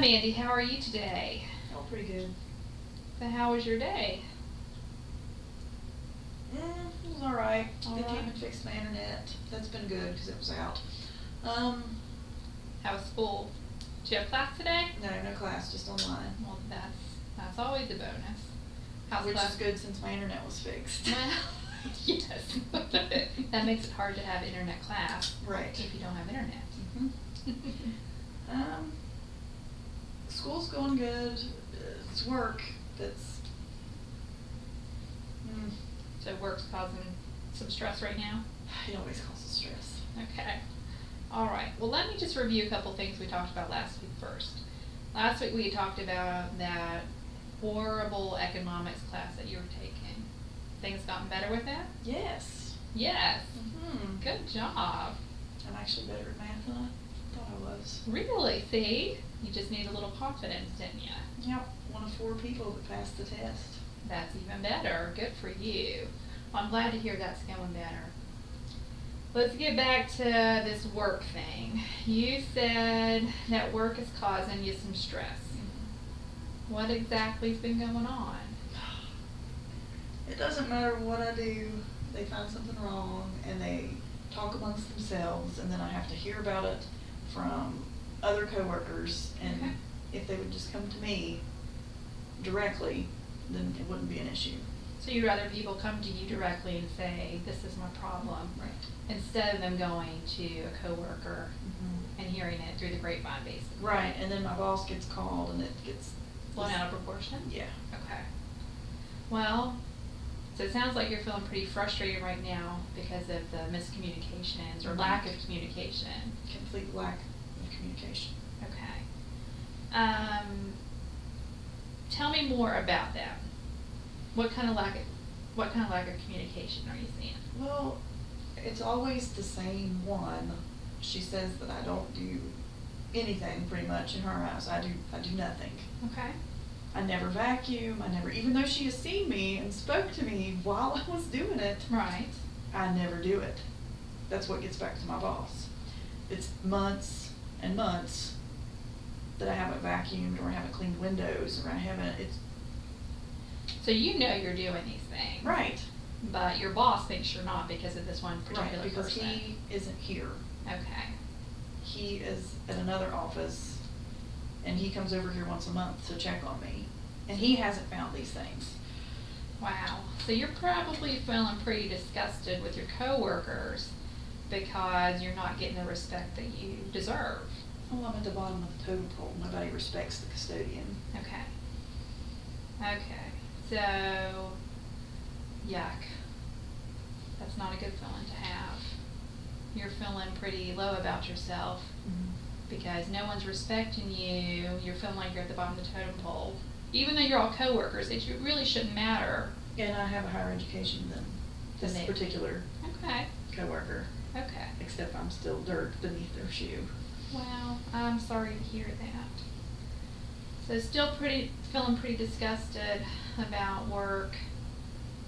Mandy, how are you today? Oh, pretty good. So how was your day? It was alright. All They right. came and fixed my internet. That's been good because it was out. How was school? Did you have class today? No class, just online. Well, that's always a bonus. How's Which class? is good since my internet was fixed. Well, yes. That makes it hard to have internet class. Right. If you don't have internet. School's going good. It's work that's... So work's causing some stress right now? It always causes stress. Okay. All right. Well, let me just review a couple things we talked about last week first. Last week we talked about that horrible economics class that you were taking. Things gotten better with that? Yes. Yes. Mm-hmm. Good job. I'm actually better at math than I thought I was. Really? See? You just need a little confidence, didn't you? Yep. One of 4 people that passed the test. That's even better. Good for you. Well, I'm glad to hear that's going better. Let's get back to this work thing. You said that work is causing you some stress. Mm-hmm. What exactly has been going on? It doesn't matter what I do, they find something wrong and they talk amongst themselves, and then I have to hear about it from other coworkers, and Okay. if they would just come to me directly, then it wouldn't be an issue. So you'd rather people come to you directly and say, this is my problem, Right. instead of them going to a coworker Mm-hmm. and hearing it through the grapevine, basically. Right, and then my boss gets called and it gets... Blown out of proportion? Yeah. Okay. Well, so it sounds like you're feeling pretty frustrated right now because of the miscommunications or lack of communication. Complete lack of communication. Okay. Tell me more about that. What kind of lack of communication are you seeing? Well, it's always the same one. She says that I don't do anything pretty much in her eyes. I do nothing. Okay. I never vacuum. I never, even though she has seen me and spoke to me while I was doing it, Right. I never do it. That's what gets back to my boss. It's months and months that I haven't vacuumed or I haven't cleaned windows or I haven't, So you know you're doing these things. right. But your boss thinks you're not because of this one particular Right, because person. he isn't here. Okay. He is at another office, and he comes over here once a month to check on me. And he hasn't found these things. Wow. So you're probably feeling pretty disgusted with your coworkers because you're not getting the respect that you deserve. Well, I'm at the bottom of the totem pole. Nobody respects the custodian. Okay. Okay. So, yuck. That's not a good feeling to have. You're feeling pretty low about yourself because no one's respecting you. You're feeling like you're at the bottom of the totem pole. Even though you're all coworkers, it really shouldn't matter. And I have a higher education than this Than they- particular Okay. coworker, Okay. except I'm still dirt beneath their shoe. Well, I'm sorry to hear that. So still feeling pretty disgusted about work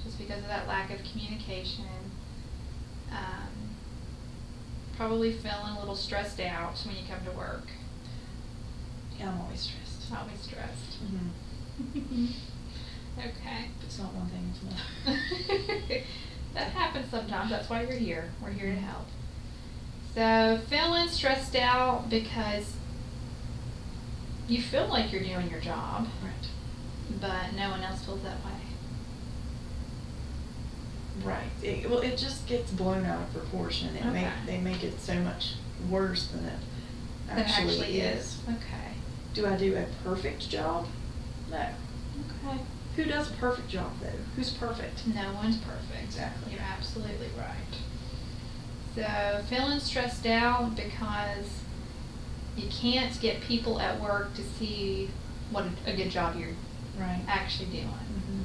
just because of that lack of communication. Probably feeling a little stressed out when you come to work. Yeah, I'm always stressed. Always stressed. Mm-hmm. Okay. If it's not one thing, it's another. That happens sometimes. That's why you're here. We're here to help. So feeling stressed out because you feel like you're doing your job, Right. but no one else feels that way. Right. It just gets blown out of proportion. Okay. They make it so much worse than it That actually is. Okay. Do I do a perfect job? No. Okay. Who does a perfect job, though? Who's perfect? No one's perfect. Exactly. You're absolutely right. So feeling stressed out because you can't get people at work to see what a good job you're Right. actually doing. Mm-hmm.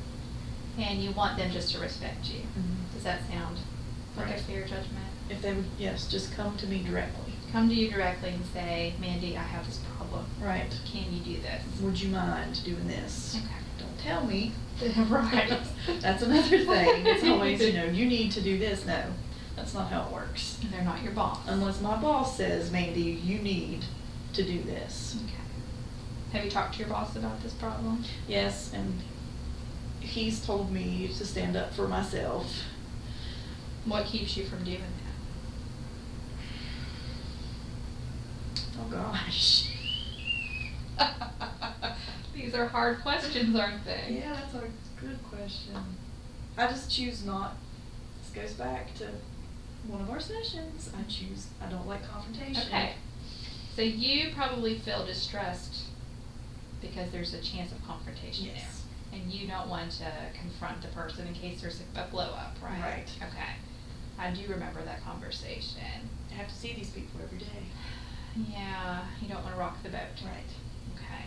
And you want them just to respect you. Mhm. Does that sound like a Right. fair judgment? If they would, yes, just come to me directly. Come to you directly and say, Mandy, I have this problem. Right. Can you do this? Would you mind doing this? Okay. Don't tell me. Right. That's another thing. It's always, you need to do this. No, that's not how it works. They're not your boss. Unless my boss says, Mandy, you need to do this. Okay. Have you talked to your boss about this problem? Yes, and he's told me to stand up for myself. What keeps you from doing that? Oh gosh. These are hard questions, aren't they? Yeah, that's a good question. I just choose not. This goes back to one of our sessions. I don't like confrontation. Okay. So you probably feel distressed because there's a chance of confrontation Yes. there. And you don't want to confront the person in case there's a blow up, right? Right. Okay. I do remember that conversation. I have to see these people every day. Yeah, you don't want to rock the boat. Right. Okay.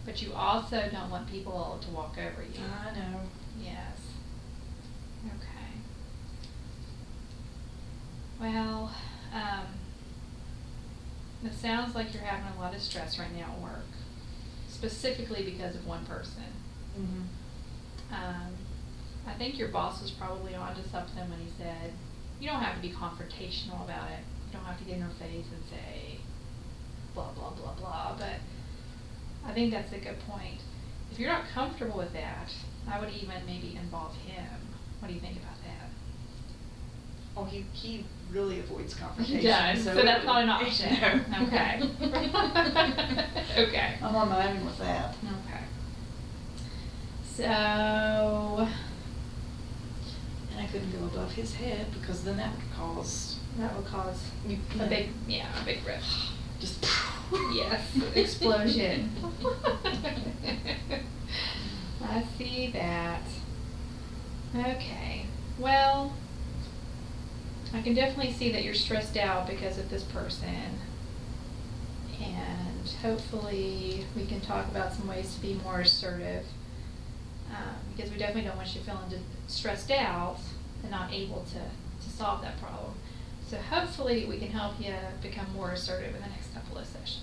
But you also don't want people to walk over you. I know. Yes. Okay. Well, it sounds like you're having a lot of stress right now at work, specifically because of one person. Mm-hmm. I think your boss was probably onto something when he said, you don't have to be confrontational about it. You don't have to get in her face and say blah, blah, blah, blah. But I think that's a good point. If you're not comfortable with that, I would even maybe involve him. What do you think about that? Oh, he really avoids confrontation. He does, so that's not an option. No. Okay. Okay. I'm on my own with that. Okay. So And I couldn't go above his head because then that would cause a big rift. just Yes, explosion. I see that. Okay. Well, I can definitely see that you're stressed out because of this person. And hopefully we can talk about some ways to be more assertive. Because we definitely don't want you feeling stressed out and not able to solve that problem. So hopefully we can help you become more assertive in the next couple of sessions.